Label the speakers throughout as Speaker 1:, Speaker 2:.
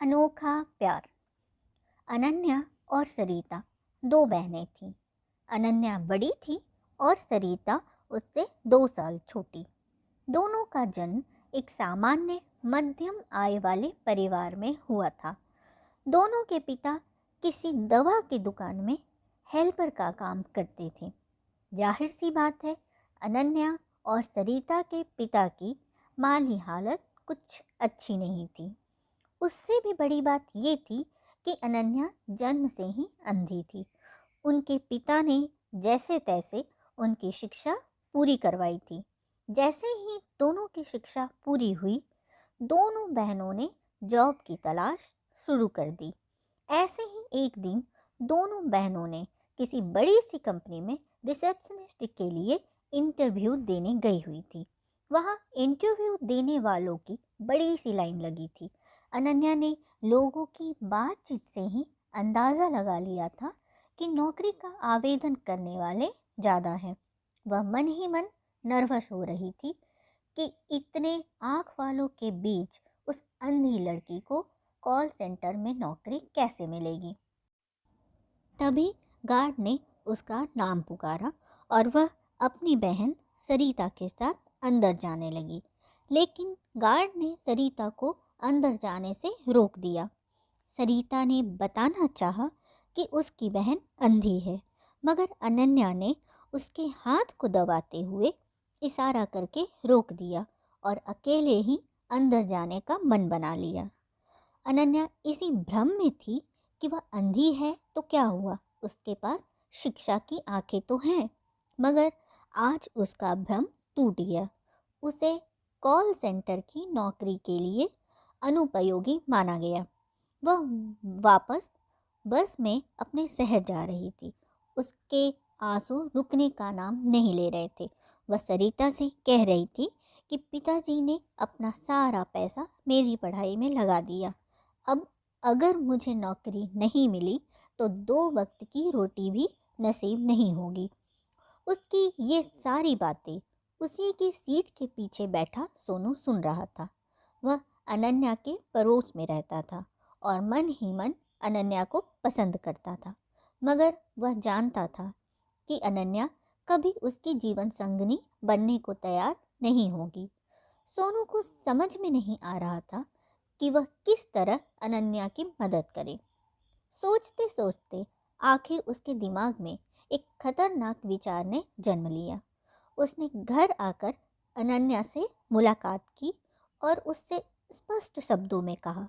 Speaker 1: अनोखा प्यार। अनन्या और सरिता दो बहनें थीं। अनन्या बड़ी थी और सरिता उससे 2 साल छोटी। दोनों का जन्म एक सामान्य मध्यम आय वाले परिवार में हुआ था। दोनों के पिता किसी दवा की दुकान में हेल्पर का काम करते थे। जाहिर सी बात है, अनन्या और सरिता के पिता की माली हालत कुछ अच्छी नहीं थी। उससे भी बड़ी बात ये थी कि अनन्या जन्म से ही अंधी थी। उनके पिता ने जैसे तैसे उनकी शिक्षा पूरी करवाई थी। जैसे ही दोनों की शिक्षा पूरी हुई, दोनों बहनों ने जॉब की तलाश शुरू कर दी। ऐसे ही एक दिन दोनों बहनों ने किसी बड़ी सी कंपनी में रिसेप्शनिस्ट के लिए इंटरव्यू देने गई हुई थी। वहाँ इंटरव्यू देने वालों की बड़ी सी लाइन लगी थी। अनन्या ने लोगों की बातचीत से ही अंदाज़ा लगा लिया था कि नौकरी का आवेदन करने वाले ज़्यादा हैं। वह मन ही मन नर्वस हो रही थी कि इतने आँख वालों के बीच उस अंधी लड़की को कॉल सेंटर में नौकरी कैसे मिलेगी। तभी गार्ड ने उसका नाम पुकारा और वह अपनी बहन सरिता के साथ अंदर जाने लगी। लेकिन गार्ड ने सरिता को अंदर जाने से रोक दिया। सरिता ने बताना चाहा कि उसकी बहन अंधी है, मगर अनन्या ने उसके हाथ को दबाते हुए इशारा करके रोक दिया और अकेले ही अंदर जाने का मन बना लिया। अनन्या इसी भ्रम में थी कि वह अंधी है तो क्या हुआ, उसके पास शिक्षा की आंखें तो हैं। मगर आज उसका भ्रम टूट गया। उसे कॉल सेंटर की नौकरी के लिए अनुपयोगी माना गया। वह वापस बस में अपने शहर जा रही थी। उसके आंसू रुकने का नाम नहीं ले रहे थे। वह सरिता से कह रही थी कि पिताजी ने अपना सारा पैसा मेरी पढ़ाई में लगा दिया। अब अगर मुझे नौकरी नहीं मिली तो 2 वक्त की रोटी भी नसीब नहीं होगी। उसकी ये सारी बातें उसी की सीट के पीछे बैठा सोनू सुन रहा था। वह अनन्या के पड़ोस में रहता था और मन ही मन अनन्या को पसंद करता था। मगर वह जानता था कि अनन्या कभी उसकी जीवन संगनी बनने को तैयार नहीं होगी। सोनू को समझ में नहीं आ रहा था कि वह किस तरह अनन्या की मदद करे। सोचते सोचते आखिर उसके दिमाग में एक खतरनाक विचार ने जन्म लिया। उसने घर आकर अनन्या से मुलाकात की और उससे स्पष्ट शब्दों में कहा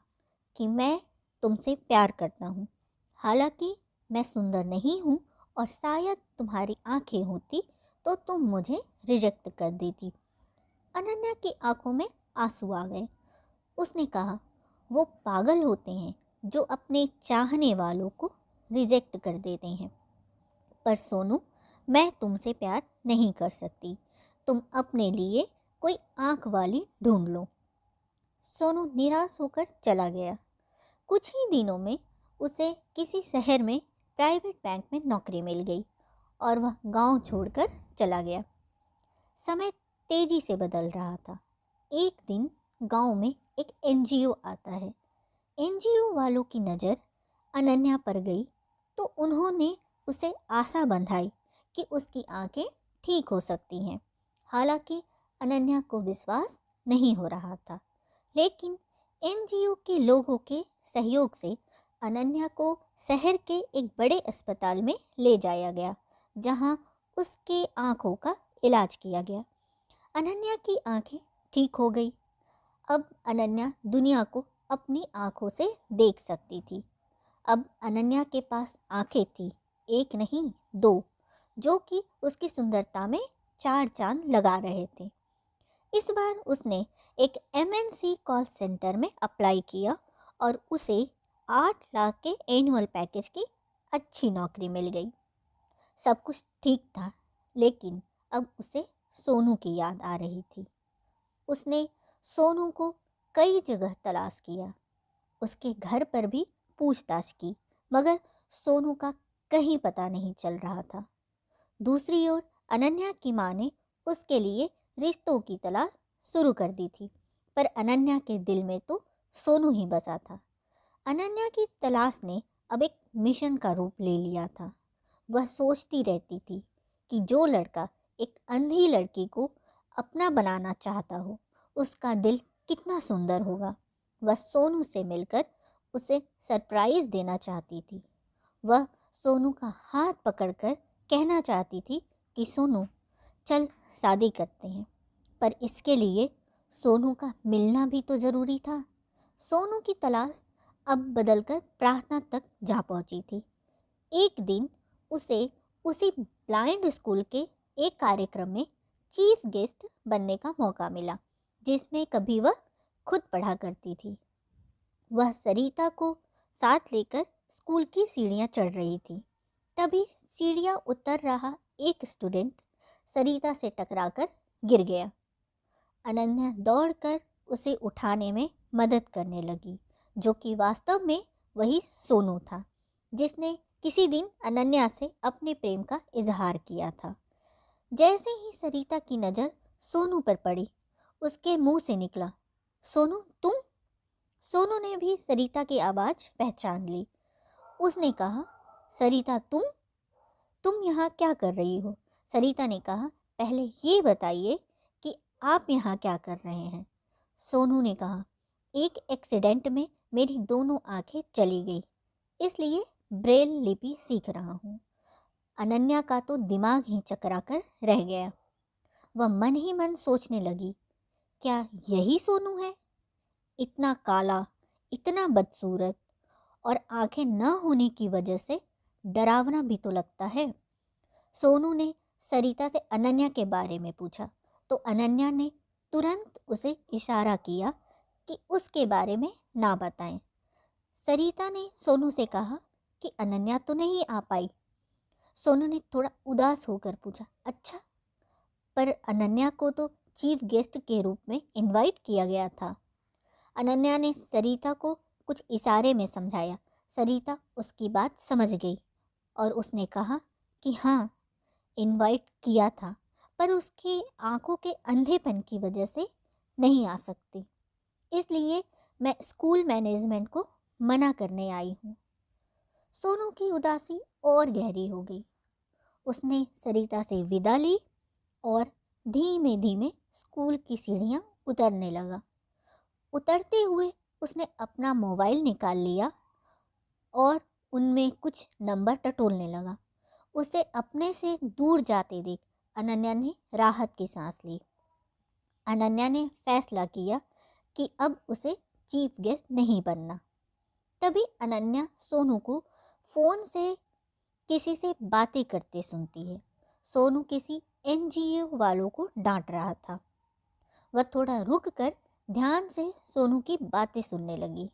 Speaker 1: कि मैं तुमसे प्यार करता हूँ। हालांकि मैं सुंदर नहीं हूँ और शायद तुम्हारी आंखें होती तो तुम मुझे रिजेक्ट कर देती। अनन्या की आंखों में आंसू आ गए। उसने कहा, वो पागल होते हैं जो अपने चाहने वालों को रिजेक्ट कर देते हैं। पर सोनू, मैं तुमसे प्यार नहीं कर सकती। तुम अपने लिए कोई आंख वाली ढूंढ लो। सोनू निराश होकर चला गया। कुछ ही दिनों में उसे किसी शहर में प्राइवेट बैंक में नौकरी मिल गई और वह गांव छोड़कर चला गया। समय तेजी से बदल रहा था। एक दिन गांव में एक एनजीओ आता है। एनजीओ वालों की नज़र अनन्या पर गई तो उन्होंने उसे आशा बंधाई कि उसकी आंखें ठीक हो सकती हैं। हालांकि अनन्या को विश्वास नहीं हो रहा था, लेकिन एनजीओ के लोगों के सहयोग से अनन्या को शहर के एक बड़े अस्पताल में ले जाया गया, जहां उसके आंखों का इलाज किया गया। अनन्या की आंखें ठीक हो गई। अब अनन्या दुनिया को अपनी आंखों से देख सकती थी। अब अनन्या के पास आंखें थी, एक नहीं 2, जो कि उसकी सुंदरता में 4 चांद लगा रहे थे। इस बार उसने एक एमएनसी कॉल सेंटर में अप्लाई किया और उसे 8 लाख के एनुअल पैकेज की अच्छी नौकरी मिल गई। सब कुछ ठीक था, लेकिन अब उसे सोनू की याद आ रही थी। उसने सोनू को कई जगह तलाश किया, उसके घर पर भी पूछताछ की, मगर सोनू का कहीं पता नहीं चल रहा था। दूसरी ओर अनन्या की माँ ने उसके लिए रिश्तों की तलाश शुरू कर दी थी, पर अनन्या के दिल में तो सोनू ही बसा था। अनन्या की तलाश ने अब एक मिशन का रूप ले लिया था। वह सोचती रहती थी कि जो लड़का एक अंधी लड़की को अपना बनाना चाहता हो, उसका दिल कितना सुंदर होगा। वह सोनू से मिलकर उसे सरप्राइज देना चाहती थी। वह सोनू का हाथ पकड़कर कहना चाहती थी कि सोनू, चल शादी करते हैं। पर इसके लिए सोनू का मिलना भी तो ज़रूरी था। सोनू की तलाश अब बदलकर प्रार्थना तक जा पहुंची थी। एक दिन उसे उसी ब्लाइंड स्कूल के एक कार्यक्रम में चीफ गेस्ट बनने का मौका मिला, जिसमें कभी वह खुद पढ़ा करती थी। वह सरिता को साथ लेकर स्कूल की सीढ़ियां चढ़ रही थी। तभी सीढ़ियां उतर रहा एक स्टूडेंट सरिता से टकराकर गिर गया। अनन्या दौड़कर उसे उठाने में मदद करने लगी, जो कि वास्तव में वही सोनू था, जिसने किसी दिन अनन्या से अपने प्रेम का इजहार किया था। जैसे ही सरिता की नज़र सोनू पर पड़ी, उसके मुंह से निकला, सोनू तुम? सोनू ने भी सरिता की आवाज़ पहचान ली। उसने कहा, सरिता तुम यहाँ क्या कर रही हो? सरिता ने कहा, पहले ये बताइए कि आप यहाँ क्या कर रहे हैं? सोनू ने कहा, एक एक्सीडेंट में मेरी दोनों आंखें चली गई, इसलिए ब्रेल लिपि सीख रहा हूँ। अनन्या का तो दिमाग ही चकरा कर रह गया। वह मन ही मन सोचने लगी, क्या यही सोनू है? इतना काला, इतना बदसूरत, और आंखें न होने की वजह से डरावना भी तो लगता है। सोनू ने सरिता से अनन्या के बारे में पूछा तो अनन्या ने तुरंत उसे इशारा किया कि उसके बारे में ना बताएं। सरिता ने सोनू से कहा कि अनन्या तो नहीं आ पाई। सोनू ने थोड़ा उदास होकर पूछा, अच्छा, पर अनन्या को तो चीफ गेस्ट के रूप में इनवाइट किया गया था। अनन्या ने सरिता को कुछ इशारे में समझाया। सरिता उसकी बात समझ गई और उसने कहा कि हाँ, इनवाइट किया था, पर उसकी आंखों के अंधेपन की वजह से नहीं आ सकती, इसलिए मैं स्कूल मैनेजमेंट को मना करने आई हूँ। सोनू की उदासी और गहरी हो गई। उसने सरिता से विदा ली और धीमे धीमे स्कूल की सीढ़ियाँ उतरने लगा। उतरते हुए उसने अपना मोबाइल निकाल लिया और उनमें कुछ नंबर टटोलने लगा। उसे अपने से दूर जाते देख अनन्या ने राहत की सांस ली। अनन्या ने फैसला किया कि अब उसे चीफ गेस्ट नहीं बनना। तभी अनन्या सोनू को फ़ोन से किसी से बातें करते सुनती है। सोनू किसी एनजीओ वालों को डांट रहा था। वह थोड़ा रुक कर ध्यान से सोनू की बातें सुनने लगी।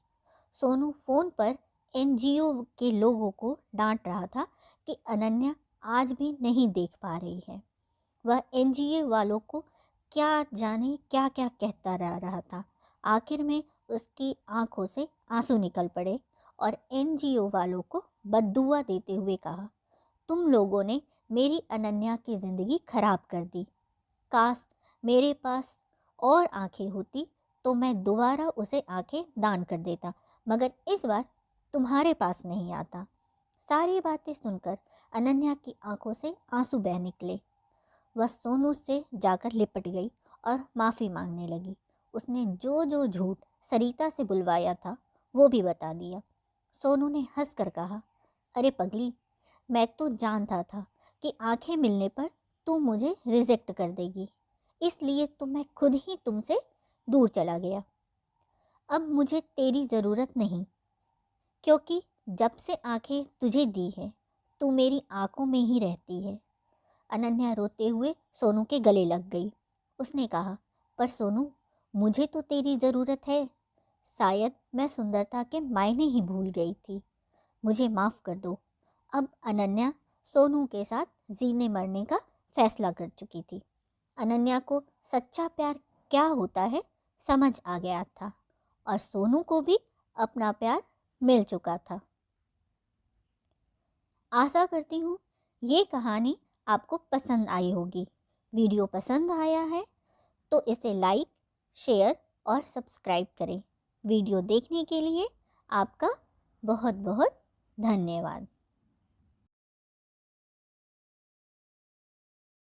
Speaker 1: सोनू फ़ोन पर एनजीओ के लोगों को डांट रहा था कि अनन्या आज भी नहीं देख पा रही है। वह एनजीओ वालों को क्या जाने क्या क्या कहता रहा था। आखिर में उसकी आंखों से आंसू निकल पड़े और एनजीओ वालों को बद्दुआ देते हुए कहा, तुम लोगों ने मेरी अनन्या की ज़िंदगी खराब कर दी। काश मेरे पास और आंखें होती तो मैं दोबारा उसे आंखें दान कर देता, मगर इस बार तुम्हारे पास नहीं आता। सारी बातें सुनकर अनन्या की आंखों से आंसू बह निकले। वह सोनू से जाकर लिपट गई और माफ़ी मांगने लगी। उसने जो जो झूठ सरिता से बुलवाया था वो भी बता दिया। सोनू ने हंसकर कहा, अरे पगली, मैं तो जानता था कि आंखें मिलने पर तू मुझे रिजेक्ट कर देगी, इसलिए तो मैं खुद ही तुमसे दूर चला गया। अब मुझे तेरी ज़रूरत नहीं, क्योंकि जब से आंखें तुझे दी है तू मेरी आंखों में ही रहती है। अनन्या रोते हुए सोनू के गले लग गई। उसने कहा, पर सोनू, मुझे तो तेरी ज़रूरत है। शायद मैं सुंदरता के मायने ही भूल गई थी। मुझे माफ़ कर दो। अब अनन्या सोनू के साथ जीने मरने का फैसला कर चुकी थी। अनन्या को सच्चा प्यार क्या होता है समझ आ गया था और सोनू को भी अपना प्यार मिल चुका था। आशा करती हूँ ये कहानी आपको पसंद आई होगी। वीडियो पसंद आया है तो इसे लाइक, शेयर और सब्सक्राइब करें। वीडियो देखने के लिए आपका बहुत बहुत धन्यवाद।